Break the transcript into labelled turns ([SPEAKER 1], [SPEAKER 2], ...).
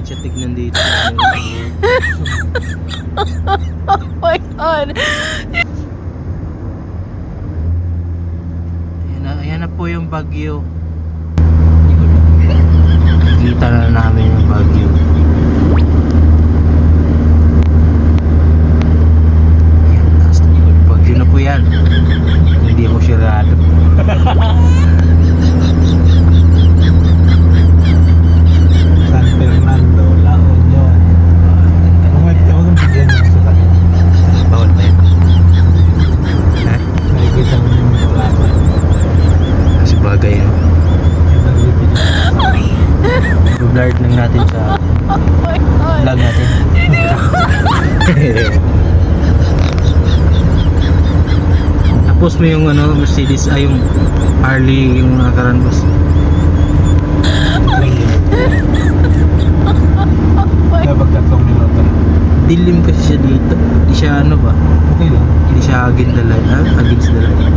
[SPEAKER 1] siya tignan dito.
[SPEAKER 2] Oh my God.
[SPEAKER 1] Ayan na po yung Baguio. Kita na namin yung Baguio. Ayan, taas na po. Baguio na po yan. Hindi ako sirado.
[SPEAKER 3] San Fernando, La Union. Huwag kang bigyan ng sasakyan.
[SPEAKER 1] Bawal ba yun? Ha?
[SPEAKER 3] Nakikita mo yung wala ko.
[SPEAKER 1] Kasi bagay yun.
[SPEAKER 3] Yung nagbibigyan ng sasakyan.
[SPEAKER 1] I-blurt lang natin sa
[SPEAKER 2] Oh my God.
[SPEAKER 1] vlog natin. Tapos mo yung ano, Mercedes ay yung Harley yung nakaraan boss.
[SPEAKER 3] Kaya pag 3 minuto.
[SPEAKER 1] Dilim kasi siya dito. Hindi siya ano ba?
[SPEAKER 3] Okay lang.
[SPEAKER 1] Hindi siya against the light. Ha? Against the light.